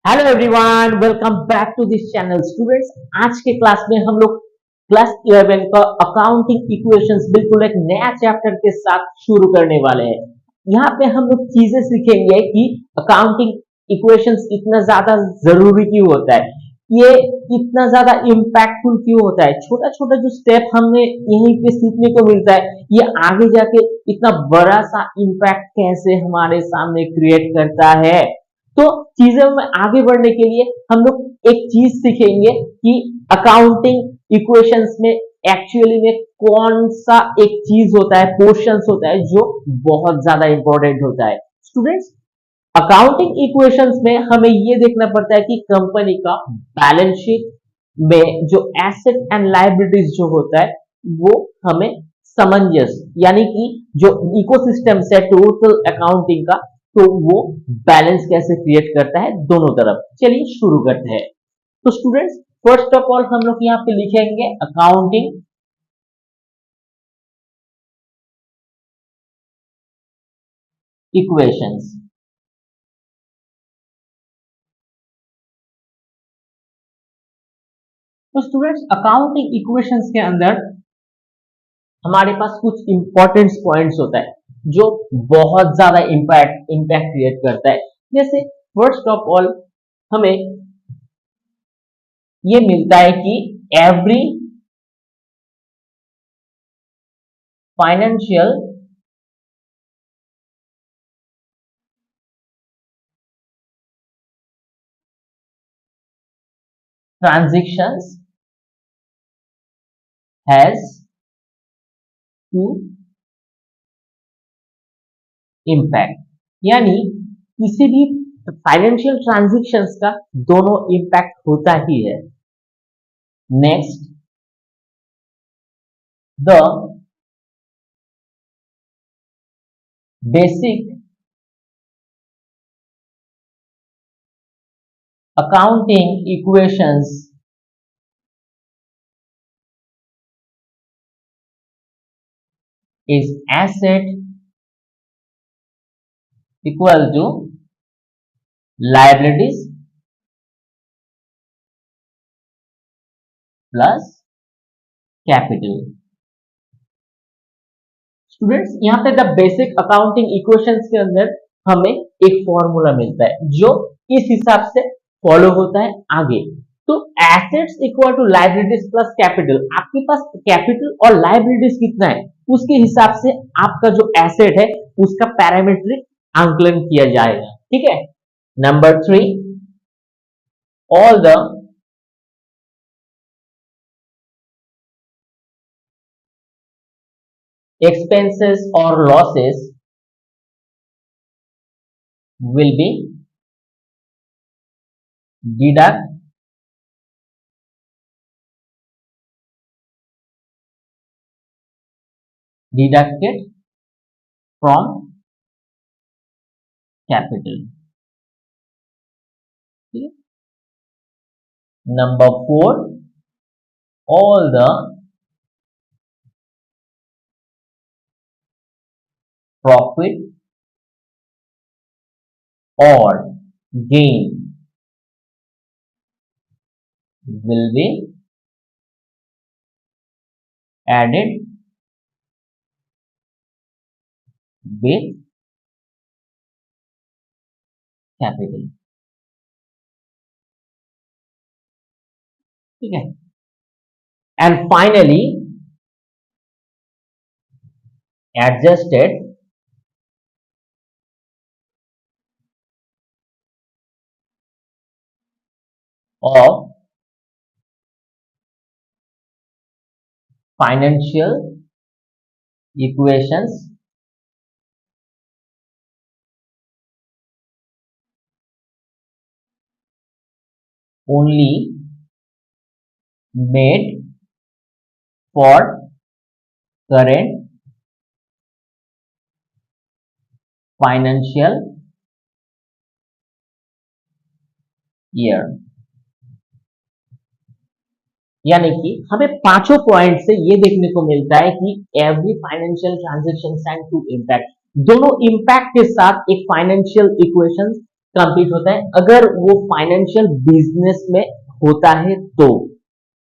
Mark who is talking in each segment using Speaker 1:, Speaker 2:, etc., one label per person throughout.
Speaker 1: Hello everyone, welcome back to this channel. Students, आज के class में हम लोग क्लास 11 का अकाउंटिंग इक्वेशंस बिल्कुल एक नया चैप्टर के साथ शुरू करने वाले हैं। यहाँ पे हम लोग चीजें सीखेंगे कि अकाउंटिंग इक्वेशंस इतना ज्यादा जरूरी क्यों होता है, ये इतना ज्यादा इम्पैक्टफुल क्यों होता है, छोटा छोटा जो स्टेप हमें यहीं पे सीखने को मिलता है, ये आगे जाके इतना बड़ा सा इम्पैक्ट कैसे हमारे सामने क्रिएट करता है। तो चीजों में आगे बढ़ने के लिए हम लोग एक चीज सीखेंगे कि अकाउंटिंग इक्वेशंस में एक्चुअली में कौन सा एक चीज होता है, पोर्शंस होता है जो बहुत ज्यादा इंपॉर्टेंट होता है। स्टूडेंट्स, अकाउंटिंग इक्वेशंस में हमें ये देखना पड़ता है कि कंपनी का बैलेंस शीट में जो एसेट एंड लायबिलिटीज जो होता है वो हमें समंजस, यानी कि जो इकोसिस्टम से टोटल अकाउंटिंग का, तो वो बैलेंस कैसे क्रिएट करता है दोनों तरफ। चलिए शुरू करते हैं। तो स्टूडेंट्स, फर्स्ट ऑफ ऑल हम लोग यहाँ पे लिखेंगे अकाउंटिंग इक्वेशंस। तो स्टूडेंट्स, अकाउंटिंग इक्वेशंस के अंदर हमारे पास कुछ इंपॉर्टेंट पॉइंट्स होता है जो बहुत ज्यादा इम्पैक्ट इम्पैक्ट क्रिएट करता है। जैसे फर्स्ट ऑफ ऑल हमें ये मिलता है कि every financial transactions has to impact, यानी किसी भी फाइनेंशियल ट्रांजेक्शन्स का दोनों इम्पैक्ट होता ही है। Next, the basic accounting equations is asset equal to liabilities plus capital। Students, यहाँ पे द बेसिक अकाउंटिंग इक्वेशंस के अंदर हमें एक फॉर्मूला मिलता है जो इस हिसाब से फॉलो होता है आगे। तो assets equal to liabilities plus capital, आपके पास कैपिटल और लायबिलिटीज कितना है उसके हिसाब से आपका जो एसेट है उसका पैरामीट्रिक आंकलन किया जाएगा। ठीक है। Number 3, all the expenses or losses will be deduct deducted from capital। Number 4, all the profit or gain will be added with capital। ठीक है। And finally, adjusted of financial equations only made for current financial year। यानी कि हमें पांचों point से ये देखने को मिलता है कि every financial transaction and to impact, दोनों इम्पैक्ट के साथ एक फाइनेंशियल इक्वेशन कंप्लीट होता है अगर वो फाइनेंशियल बिजनेस में होता है तो।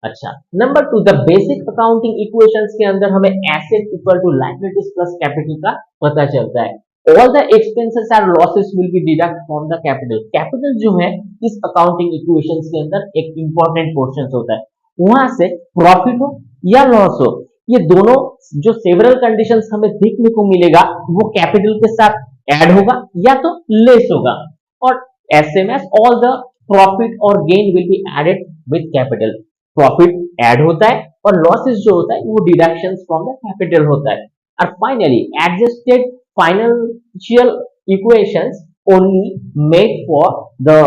Speaker 1: अच्छा, number 2, the basic accounting equations के अंदर हमें asset equal to liabilities plus capital का पता चलता है। All the expenses and losses will be deduct from the capital. Capital जो है इस अकाउंटिंग इक्वेशंस के अंदर एक इंपॉर्टेंट पोर्शन होता है, वहां से प्रॉफिट हो या लॉस हो, ये दोनों जो सेवरल कंडीशंस हमें देखने को मिलेगा वो कैपिटल के साथ ऐड होगा या तो लेस होगा, और S M S all the profit और gain will be added with capital. Profit add होता है और लॉसेस जो होता है वो डिडक्शंस फ्रॉम द कैपिटल होता है। और finally adjusted financial equations only made for the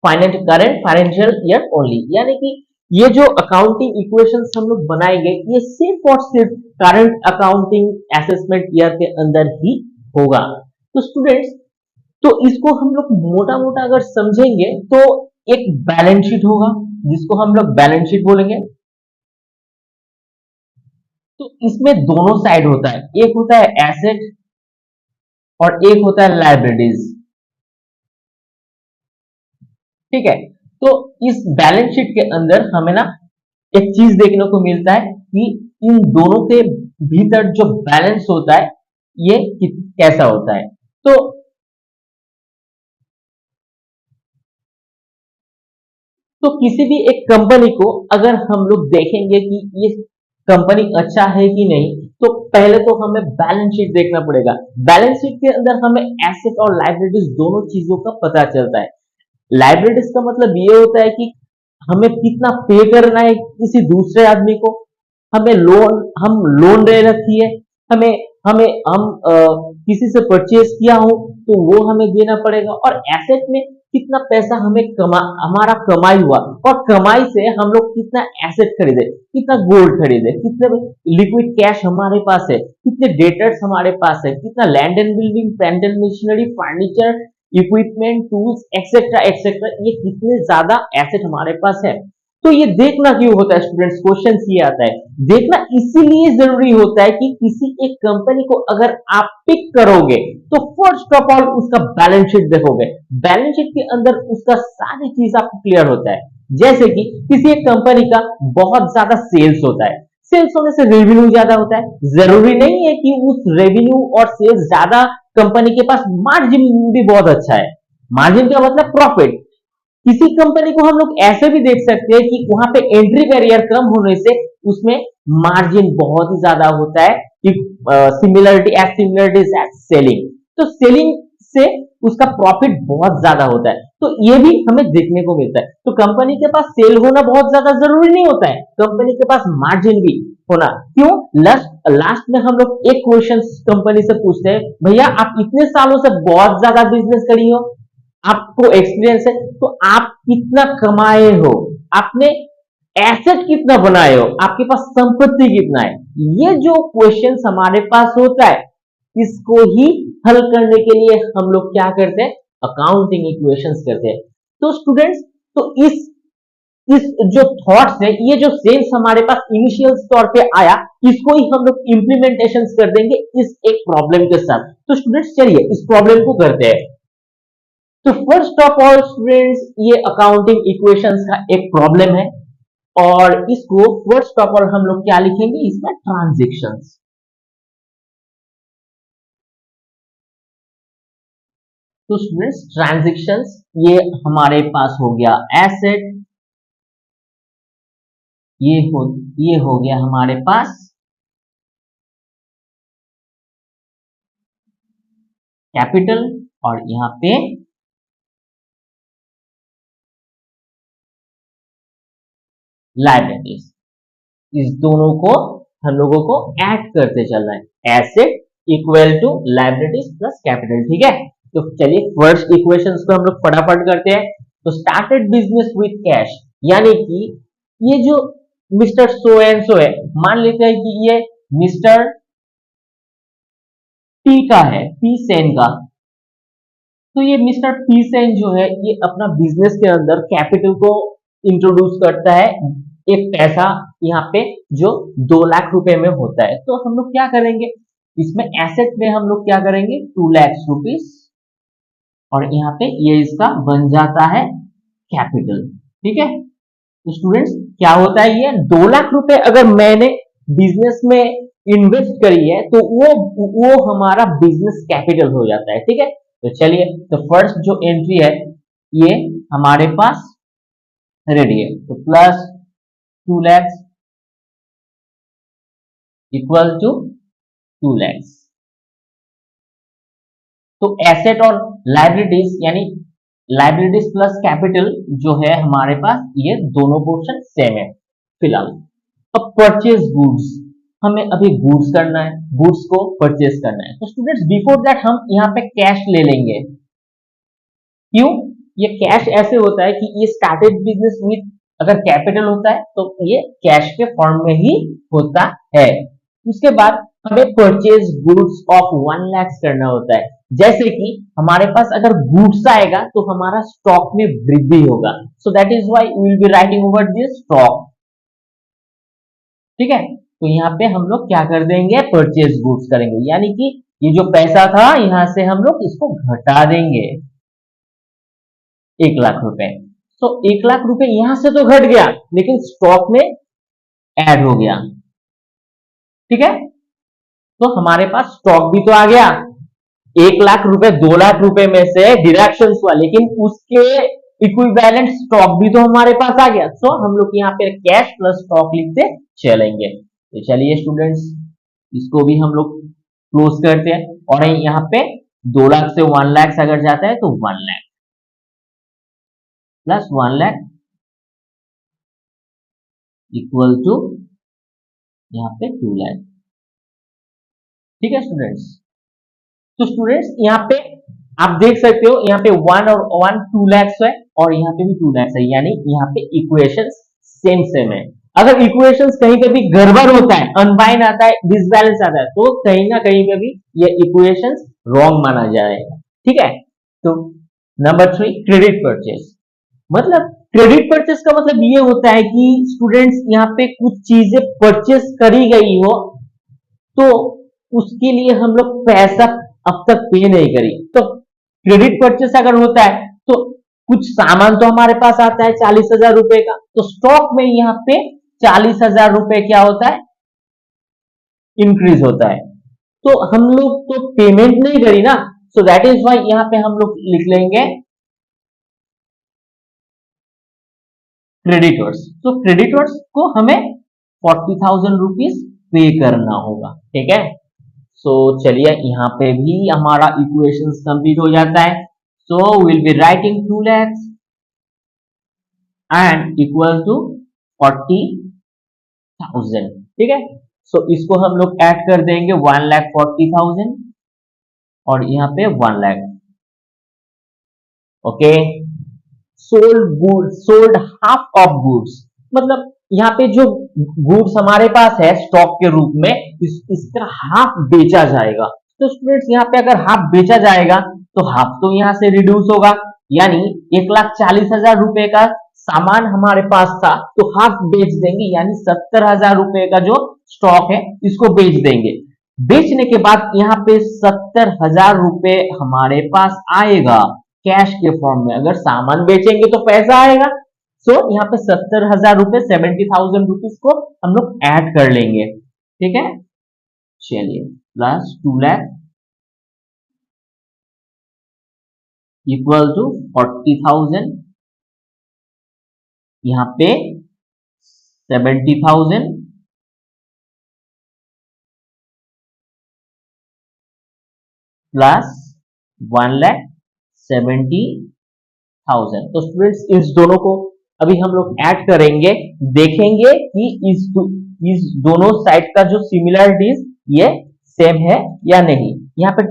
Speaker 1: current financial year only, यानी कि ये जो अकाउंटिंग इक्वेशंस हम लोग बनाएंगे ये सिर्फ और सिर्फ करंट अकाउंटिंग असेसमेंट ईयर के अंदर ही होगा। तो स्टूडेंट्स, तो इसको हम लोग मोटा मोटा अगर समझेंगे तो एक बैलेंस शीट होगा जिसको हम लोग बैलेंस शीट बोलेंगे। तो इसमें दोनों साइड होता है, एक होता है एसेट और एक होता है लायबिलिटीज। ठीक है, तो इस बैलेंस शीट के अंदर हमें ना एक चीज देखने को मिलता है कि इन दोनों के भीतर जो बैलेंस होता है ये कैसा होता है। तो किसी भी एक कंपनी को अगर हम लोग देखेंगे कि ये कंपनी अच्छा है कि नहीं, तो पहले तो हमें बैलेंस शीट देखना पड़ेगा। बैलेंस शीट के अंदर हमें एसेट और लायबिलिटीज दोनों चीजों का पता चलता है। लायबिलिटीज का मतलब ये होता है कि हमें कितना पे करना है किसी दूसरे आदमी को, हमें हम लोन ले रखी है, हमें हमें हम किसी से परचेज किया हो तो वो हमें देना पड़ेगा। और एसेट में कितना पैसा हमारा कमाई हुआ, और कमाई से हम लोग कितना एसेट खरीदे, कितना गोल्ड खरीदे, कितने लिक्विड कैश हमारे पास है, कितने डेटर्स हमारे पास है, कितना land and building, plant and machinery, furniture, equipment, tools etcetera etcetera, ये कितने ज्यादा एसेट हमारे पास है। तो ये देखना क्यों होता है स्टूडेंट्स, क्वेश्चन ये आता है। देखना इसीलिए जरूरी होता है कि किसी एक कंपनी को अगर आप पिक करोगे तो फर्स्ट ऑफ ऑल उसका बैलेंस शीट देखोगे। बैलेंस शीट के अंदर उसका सारी चीज आपको क्लियर होता है। जैसे कि किसी एक कंपनी का बहुत ज्यादा सेल्स होता है, सेल्स होने से रेवेन्यू ज्यादा होता है। जरूरी नहीं है कि उस रेवेन्यू और सेल्स ज्यादा कंपनी के पास मार्जिन भी बहुत अच्छा है। मार्जिन का मतलब प्रॉफिट। किसी कंपनी को हम लोग ऐसे भी देख सकते हैं कि वहां पे एंट्री बैरियर कम होने से उसमें मार्जिन बहुत ही ज्यादा होता है, कि सिमिलरिटीज एज सेलिंग, तो सेलिंग से उसका प्रॉफिट बहुत ज्यादा होता है। तो ये भी हमें देखने को मिलता है। तो कंपनी के पास सेल होना बहुत ज्यादा जरूरी नहीं होता है, कंपनी के पास मार्जिन भी होना। क्यों? लास्ट में हम लोग एक क्वेश्चन कंपनी से पूछते हैं, भैया आप इतने सालों से बहुत ज्यादा बिजनेस करी हो, आपको एक्सपीरियंस है, तो आप कितना कमाए हो, आपने एसेट कितना बनाए हो, आपके पास संपत्ति कितना है। ये जो क्वेश्चन हमारे पास होता है इसको ही हल करने के लिए हम लोग क्या करते हैं, अकाउंटिंग इक्वेशंस करते हैं। तो स्टूडेंट्स, तो इस जो थॉट्स है, ये जो सेंस हमारे पास इनिशियल तौर पे आया, इसको ही हम लोग इंप्लीमेंटेशन कर देंगे इस एक प्रॉब्लम के साथ। तो स्टूडेंट्स चलिए इस प्रॉब्लम को करते हैं। तो फर्स्ट ऑफ ऑल स्टूडेंट्स, ये अकाउंटिंग इक्वेशंस का एक प्रॉब्लम है, और इसको फर्स्ट ऑफ ऑल हम लोग क्या लिखेंगे, इसमें ट्रांजेक्शंस। तो स्टूडेंट्स ट्रांजेक्शंस, ये हमारे पास हो गया एसेट, ये हो गया हमारे पास कैपिटल, और यहां पे लायबिलिटीज। इस दोनों को हम लोगों को ऐड करते चलना है, asset equal to liabilities plus capital. ठीक है, तो चलिए फर्स्ट इक्वेशंस को हम लोग फटाफट करते हैं। तो स्टार्टेड बिजनेस विथ कैश, यानी कि ये जो मिस्टर सो एंड सो है, मान लेते हैं कि ये मिस्टर पी का है, पी सेन का। तो ये मिस्टर पी सेन जो है ये अपना बिजनेस के अंदर कैपिटल को इंट्रोड्यूस करता है, एक पैसा यहाँ पे जो 2 लाख रुपए में होता है। तो हम लोग क्या करेंगे, इसमें एसेट में हम लोग क्या करेंगे, 2 लाख रुपीस और यहाँ पे ये इसका बन जाता है कैपिटल। ठीक है, तो स्टूडेंट्स क्या होता है, ये 2 लाख रुपए अगर मैंने बिजनेस में इन्वेस्ट करी है तो वो हमारा बिजनेस कैपिटल हो जाता है। ठीक है, तो चलिए, तो फर्स्ट जो एंट्री है ये हमारे पास रेडी है, तो plus 2 lakhs equal to 2 lakhs। तो एसेट और लाइबिलिटीज यानी लाइबिलिटीज प्लस कैपिटल जो है हमारे पास, ये दोनों पोर्शन सेम है फिलहाल। अब परचेज गुड्स, हमें अभी गुड्स करना है, गुड्स को परचेज करना है। तो स्टूडेंट्स बिफोर दैट हम यहाँ पे कैश ले लेंगे। क्यों? ये कैश ऐसे होता है कि ये स्टार्टेड बिजनेस विथ अगर कैपिटल होता है तो ये कैश के फॉर्म में ही होता है। उसके बाद हमें परचेज गुड्स ऑफ 1 लाख करना होता है। जैसे कि हमारे पास अगर गुड्स आएगा तो हमारा स्टॉक में वृद्धि होगा, so that is why we will be writing over this stock. ठीक है, तो यहाँ पे हम लोग क्या कर देंगे, परचेज गुड्स करेंगे, यानी कि ये जो पैसा था यहां से हम लोग इसको घटा देंगे 1 लाख रुपए। तो 1 लाख रुपए यहां से तो घट गया लेकिन स्टॉक में ऐड हो गया। ठीक है, तो हमारे पास स्टॉक भी तो आ गया, 1 लाख रुपए 2 लाख रुपए में से डिडक्शन हुआ, लेकिन उसके इक्विवेलेंट स्टॉक भी तो हमारे पास आ गया। सो हम लोग यहाँ पे कैश प्लस स्टॉक लिखते चलेंगे। तो चलिए स्टूडेंट्स, इसको भी हम लोग क्लोज करते हैं। और यहाँ पे 2 लाख से 1 लाख अगर जाता है तो 1 lakh plus 1 lakh equal to यहाँ पे 2 लाख। ठीक है स्टूडेंट्स, तो स्टूडेंट्स यहाँ पे आप देख सकते हो, यहाँ पे 1 और 1 2 लाख है और यहाँ पे भी 2 लाख है, यानी यहाँ पे इक्वेशंस सेम सेम है। अगर इक्वेशंस कहीं पे भी गड़बड़ होता है, अनबाइंड आता है, डिसबैलेंस आता है, तो कहीं ना कहीं पे भी ये इक्वेशंस रॉन्ग माना जाएगा। ठीक है, तो नंबर 3 क्रेडिट परचेज। मतलब क्रेडिट परचेज का मतलब ये होता है कि स्टूडेंट्स यहाँ पे कुछ चीजें परचेज करी गई हो तो उसके लिए हम लोग पैसा अब तक पे नहीं करी। तो क्रेडिट परचेस अगर होता है तो कुछ सामान तो हमारे पास आता है 40,000 रुपए का, तो स्टॉक में यहाँ पे 40,000 रुपए क्या होता है, इंक्रीज होता है। तो हम लोग तो पेमेंट नहीं करी ना, सो दैट इज वाई यहाँ पे हम लोग लिख लेंगे क्रेडिटर्स। तो क्रेडिटर्स को हमें 40,000 रुपीज पे करना होगा। ठीक है, सो चलिए यहाँ पे भी हमारा इक्वेशंस कंप्लीट हो जाता है। So will be writing 2 lakhs and equal to 40,000। ठीक है, सो इसको हम लोग ऐड कर देंगे 1,40,000 और यहाँ पे 1 lakh. Okay, sold goods, sold half of goods, मतलब यहाँ पे जो गुड्स हमारे पास है स्टॉक के रूप में, इसका हाफ बेचा जाएगा। तो स्टूडेंट्स यहाँ पे अगर हाफ बेचा जाएगा तो हाफ तो यहाँ से रिड्यूस होगा, यानी 1,40,000 रुपए का सामान हमारे पास था तो हाफ बेच देंगे, यानी 70,000 रुपए का जो स्टॉक है इसको बेच देंगे। बेचने के बाद यहाँ पे 70,000 रुपए हमारे पास आएगा कैश के फॉर्म में। अगर सामान बेचेंगे तो पैसा आएगा, सो यहाँ पे 70,000 रुपए 70,000 रुपीज को हम लोग ऐड कर लेंगे। ठीक है, चलिए प्लस 2 लाख इक्वल टू 40,000, यहाँ पे 70,000 प्लस 1,70,000। तो स्टूडेंट्स इस दोनों को अभी हम लोग ऐड करेंगे, देखेंगे कि इस दोनों साइड का जो सिमिलरिटीज ये सेम है या नहीं। यहाँ पे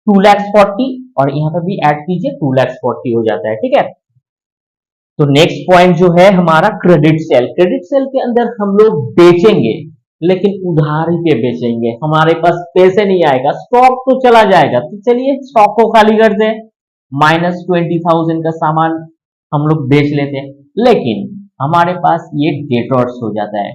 Speaker 1: 2,40,000 और यहाँ पे भी ऐड कीजिए 2,40,000 हो जाता है। ठीक है, तो नेक्स्ट पॉइंट जो है हमारा क्रेडिट सेल। क्रेडिट सेल के अंदर हम लोग बेचेंगे लेकिन उधारी पे बेचेंगे, हमारे पास पैसे नहीं आएगा, स्टॉक तो चला जाएगा। तो चलिए स्टॉक को खाली कर दें, -20,000 का सामान हम लोग बेच लेते हैं, लेकिन हमारे पास ये डेटर्स हो जाता है।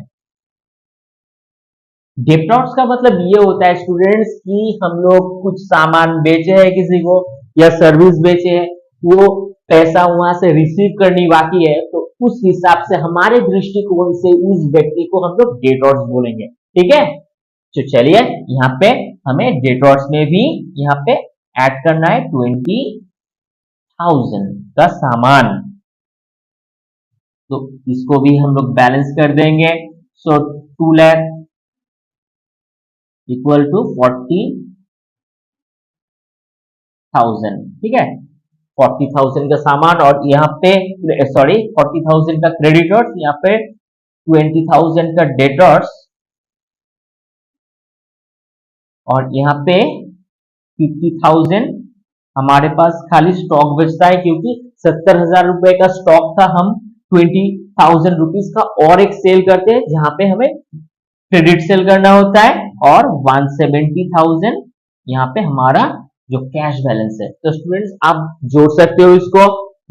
Speaker 1: डेटर्स का मतलब ये होता है स्टूडेंट्स कि हम लोग कुछ सामान बेचे हैं किसी को, या सर्विस बेचे हैं, वो पैसा वहां से रिसीव करनी बाकी है, तो उस हिसाब से हमारे दृष्टिकोण से उस व्यक्ति को हम लोग डेटर्स बोलेंगे। ठीक है, तो चलिए यहाँ पे हमें डेटर्स में भी यहाँ पे ऐड करना है 20,000 का सामान, तो इसको भी हम लोग बैलेंस कर देंगे। सो 2 लाख इक्वल टू 40,000। ठीक है, 40,000 का सामान और यहाँ पे 40,000 का क्रेडिटर्स, यहाँ पे 20,000 का डेटर्स और यहाँ पे 50,000 हमारे पास खाली स्टॉक बचता है, क्योंकि 70,000 रुपए का स्टॉक था, हम 20,000 रुपीज का और एक सेल करते हैं जहां पे हमें क्रेडिट सेल करना होता है, और 170,000 यहाँ पे हमारा जो कैश बैलेंस है। तो स्टूडेंट्स आप जोड़ सकते हो, इसको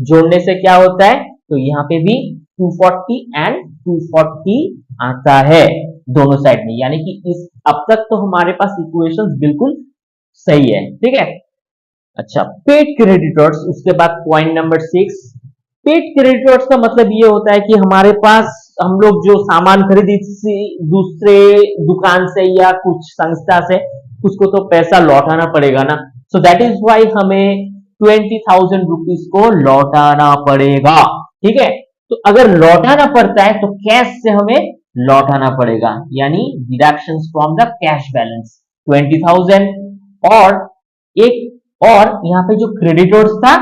Speaker 1: जोड़ने से क्या होता है, तो यहाँ पे भी 240 एंड 240 आता है दोनों साइड में, यानी कि इस अब तक तो हमारे पास इक्वेशंस बिल्कुल सही है। ठीक है, अच्छा, पेड क्रेडिटर्स, उसके बाद पॉइंट नंबर 6। पेड क्रेडिटर्स का मतलब ये होता है कि हमारे पास हम लोग जो सामान खरीदी दूसरे दुकान से या कुछ संस्था से, उसको तो पैसा लौटाना पड़ेगा ना, सो दैट इज वाई हमें 20,000 रुपीज को लौटाना पड़ेगा। ठीक है, तो अगर लौटाना पड़ता है तो कैश से हमें लौटाना पड़ेगा, यानी deductions from the cash balance 20,000, और एक और यहाँ पे जो क्रेडिटर्स था,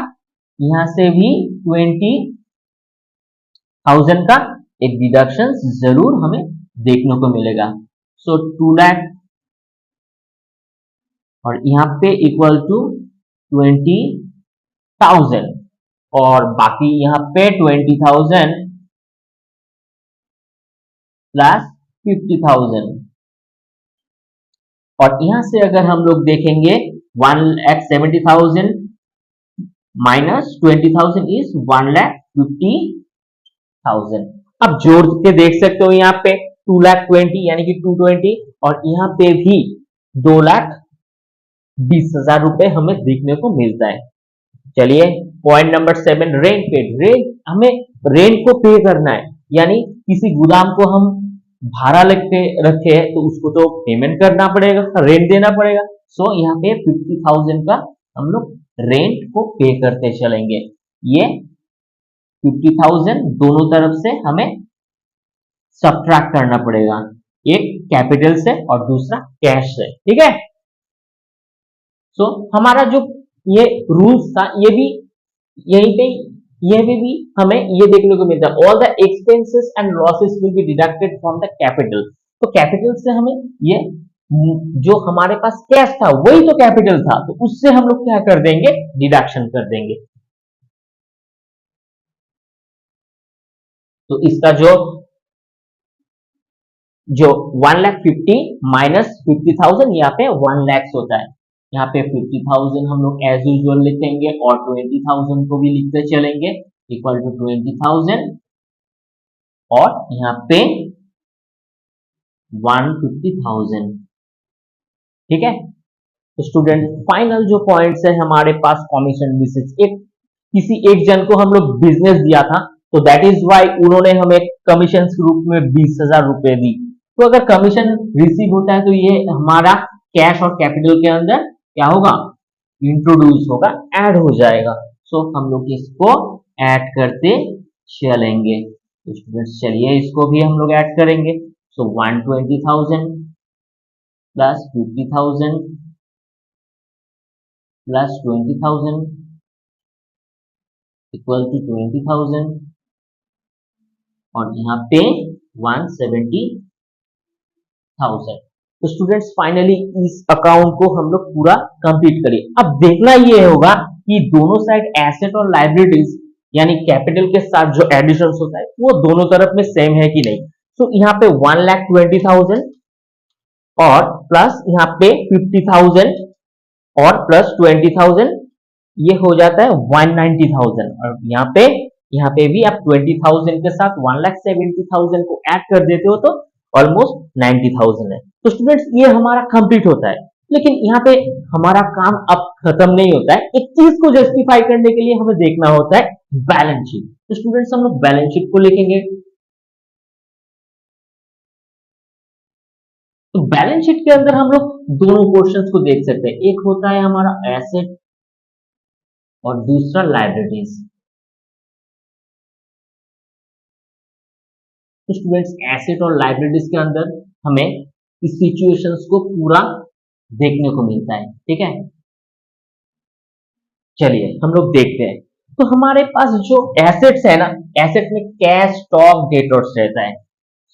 Speaker 1: यहां से भी 20,000 का एक डिडक्शन जरूर हमें देखने को मिलेगा। सो 2 लाख और यहाँ पे इक्वल टू 20,000 और बाकी यहाँ पे 20,000 प्लस 50,000, और यहां से अगर हम लोग देखेंगे 1,70,000 माइनस 20,000 इज 1,50,000। अब जोड़ के देख सकते हो, यहाँ पे 2,20,000 यानी कि 220, और यहाँ पे भी 2,20,000 रुपए हमें देखने को मिलता है। चलिए पॉइंट नंबर 7, रेंट पेड। हमें रेंट को पे करना है, यानी किसी गोदाम को हम भाड़ा लेके रखे हैं तो उसको तो पेमेंट करना पड़ेगा, रेंट देना पड़ेगा। सो यहाँ पे 50,000 का हम लोग रेंट को पे करते चलेंगे। ये 50,000 दोनों तरफ से हमें सब्ट्रैक्ट करना पड़ेगा, एक कैपिटल से और दूसरा कैश से। ठीक है, सो हमारा जो ये रूल्स था, ये भी यहीं पे ये भी हमें ये देखने को मिलता है, all the expenses and losses will be deducted from the capital. तो कैपिटल से हमें ये जो हमारे पास कैश था वही तो कैपिटल था, तो उससे हम लोग क्या कर देंगे, डिडक्शन कर देंगे। तो इसका जो 1,50,000 माइनस 50,000 यहाँ पे 1 लाख होता है। यहाँ पे 50,000 हम लोग एज यूजुअल लिखेंगे और 20,000 को भी लिखते चलेंगे, इक्वल टू 20,000, और यहाँ पे 150,000। ठीक है, तो स्टूडेंट फाइनल जो पॉइंट्स है हमारे पास, कमीशन बेसिस, किसी एक जन को हम लोग बिजनेस दिया था, तो दैट इज वाई उन्होंने हमें कमीशन के रूप में 20,000 रुपए दी। तो अगर कमीशन रिसीव होता है तो ये हमारा कैश और कैपिटल के अंदर क्या होगा, इंट्रोड्यूस होगा, ऐड हो जाएगा। सो हम लोग इसको ऐड करते चलेंगे। तो स्टूडेंट्स चलिए इसको भी हम लोग ऐड करेंगे। सो 120,000 प्लस 50,000 प्लस 20,000 इक्वल टू 20,000, और यहाँ पे 170,000। तो स्टूडेंट्स फाइनली इस अकाउंट को हम लोग पूरा कंप्लीट करिए। अब देखना ये होगा कि दोनों साइड एसेट और लायबिलिटीज यानी कैपिटल के साथ जो एडिशन होता है वो दोनों तरफ में सेम है कि नहीं। तो यहाँ पे 1,20,000 और प्लस यहाँ पे 50,000 और प्लस 20,000, ये हो जाता है 190,000, और यहाँ पे भी आप 20,000 के साथ 1,70,000 को ऐड कर देते हो तो ऑलमोस्ट 90,000 है। तो स्टूडेंट्स ये हमारा कंप्लीट होता है। लेकिन यहाँ पे हमारा काम अब खत्म नहीं होता है। एक चीज को जस्टिफाई करने के लिए हमें देखना होता है बैलेंस शीट। तो स्टूडेंट्स हम लोग बैलेंस शीट को लिखेंगे। तो बैलेंस शीट के अंदर हम लोग दोनों पोर्शंस को देख सकते हैं। एक होता है हमारा एसेट और दूसरा लायबिलिटीज। तो स्टूडेंट्स एसेट और लायबिलिटीज के अंदर हमें इस सिचुएशंस को पूरा देखने को मिलता है। ठीक है, चलिए हम लोग देखते हैं। तो हमारे पास जो एसेट्स है ना, एसेट में कैश, स्टॉक, डेटर्स रहता है।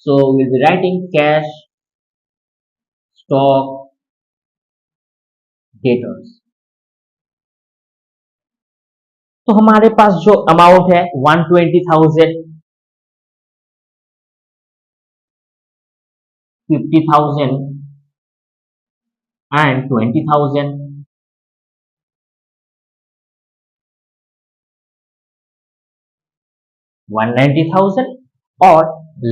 Speaker 1: So will be writing cash, stock, debtors. तो हमारे पास जो अमाउंट है 120,000, 50,000 एंड 20,000। 190,000 और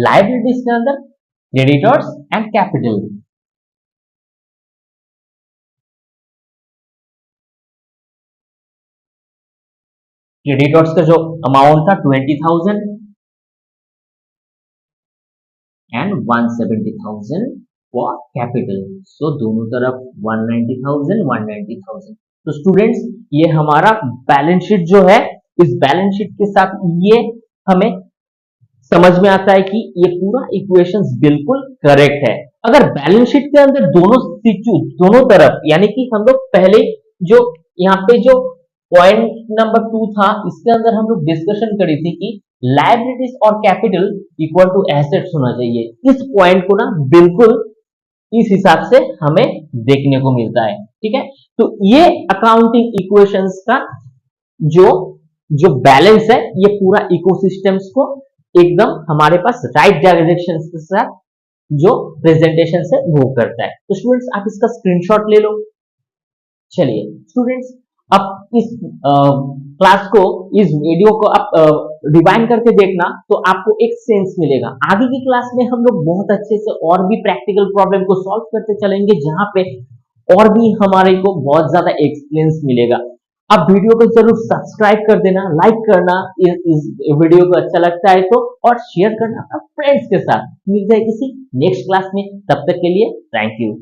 Speaker 1: लाइबिलिटीज के अंदर क्रेडिटर्स एंड कैपिटल। क्रेडिटर्स का जो अमाउंट था 20,000 एंड 170,000 फॉर कैपिटल। सो दोनों तरफ 190,000 190,000। तो स्टूडेंट्स ये हमारा बैलेंस शीट जो है, इस बैलेंस शीट के साथ ये हमें समझ में आता है कि ये पूरा इक्वेशंस बिल्कुल करेक्ट है। अगर बैलेंस शीट के अंदर दोनों तरफ, यानी कि हम लोग पहले जो यहाँ पे जो पॉइंट नंबर 2 था, इसके अंदर हम लोग डिस्कशन करी थी कि लायबिलिटीज और कैपिटल इक्वल टू एसेट्स होना चाहिए। इस पॉइंट को ना बिल्कुल इस हिसाब से हमें देखने को मिलता है। ठीक है, तो ये अकाउंटिंग इक्वेशंस का जो जो बैलेंस है, ये पूरा इकोसिस्टम्स को एकदम हमारे पास राइट डायरेक्शन के साथ जो प्रेजेंटेशन से मूव करता है। तो स्टूडेंट्स आप इसका स्क्रीनशॉट ले लो। चलिए स्टूडेंट्स, अब इस क्लास को, इस वीडियो को आप रिवाइंड करके देखना तो आपको एक सेंस मिलेगा। आगे की क्लास में हम लोग बहुत अच्छे से और भी प्रैक्टिकल प्रॉब्लम को सॉल्व करते चलेंगे, जहां पे और भी हमारे को बहुत ज्यादा एक्सपीरियंस मिलेगा। आप वीडियो को जरूर सब्सक्राइब कर देना, लाइक करना इस वीडियो को अच्छा लगता है तो, और शेयर करना अपने फ्रेंड्स के साथ। मिलते हैं किसी नेक्स्ट क्लास में, तब तक के लिए थैंक यू।